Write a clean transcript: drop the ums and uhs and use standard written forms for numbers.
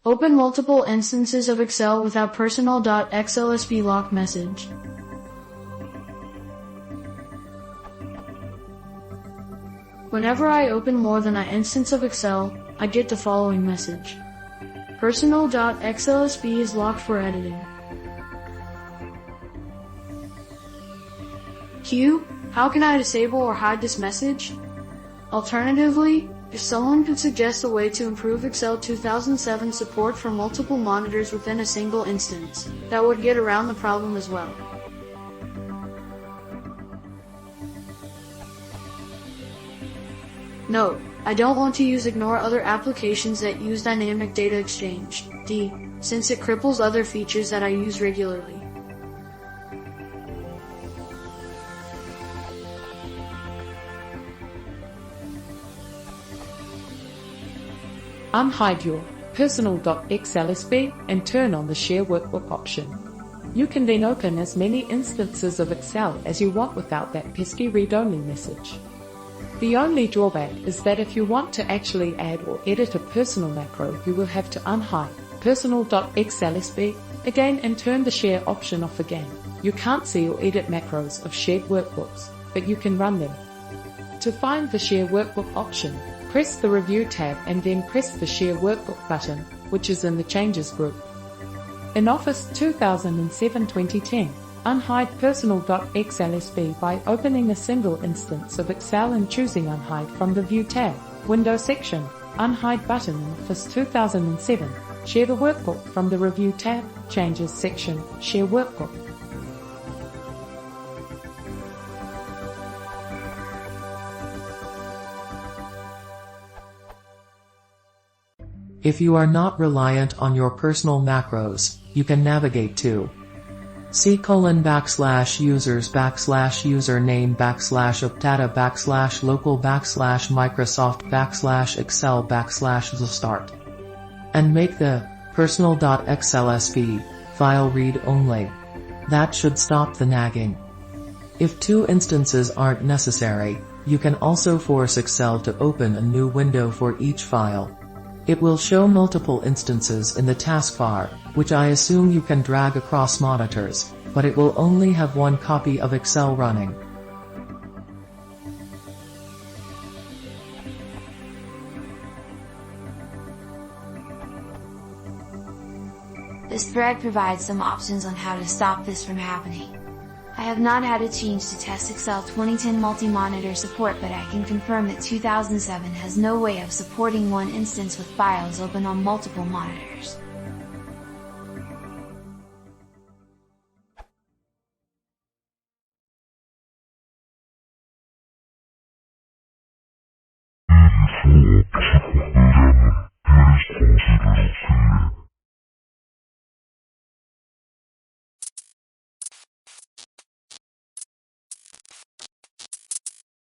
Open multiple instances of Excel without PERSONAL.xlsb lock message. Whenever I open more than an instance of Excel, I get the following message. PERSONAL.xlsb is locked for editing. Q. How can I disable or hide this message? Alternatively, if someone could suggest a way to improve Excel 2007 support for multiple monitors within a single instance, that would get around the problem as well. Note: I don't want to ignore other applications that use dynamic data exchange, D, since it cripples other features that I use regularly. Unhide your PERSONAL.xlsb and turn on the Share Workbook option. You can then open as many instances of Excel as you want without that pesky read-only message. The only drawback is that if you want to actually add or edit a personal macro, you will have to unhide PERSONAL.xlsb again and turn the Share option off again. You can't see or edit macros of shared workbooks, but you can run them. To find the Share Workbook option, press the Review tab and then press the Share Workbook button, which is in the Changes group. In Office 2007-2010, unhide PERSONAL.xlsb by opening a single instance of Excel and choosing Unhide from the View tab, Window section, Unhide button in Office 2007. Share the workbook from the Review tab, Changes section, Share Workbook. If you are not reliant on your personal macros, you can navigate to c:\users/username/optata/local/microsoft/excel/the start and make the personal.xlsb file read only. That should stop the nagging. If two instances aren't necessary, you can also force Excel to open a new window for each file. It will show multiple instances in the taskbar, which I assume you can drag across monitors, but it will only have one copy of Excel running. This thread provides some options on how to stop this from happening. I have not had a change to test Excel 2010 multi-monitor support, but I can confirm that 2007 has no way of supporting one instance with files open on multiple monitors.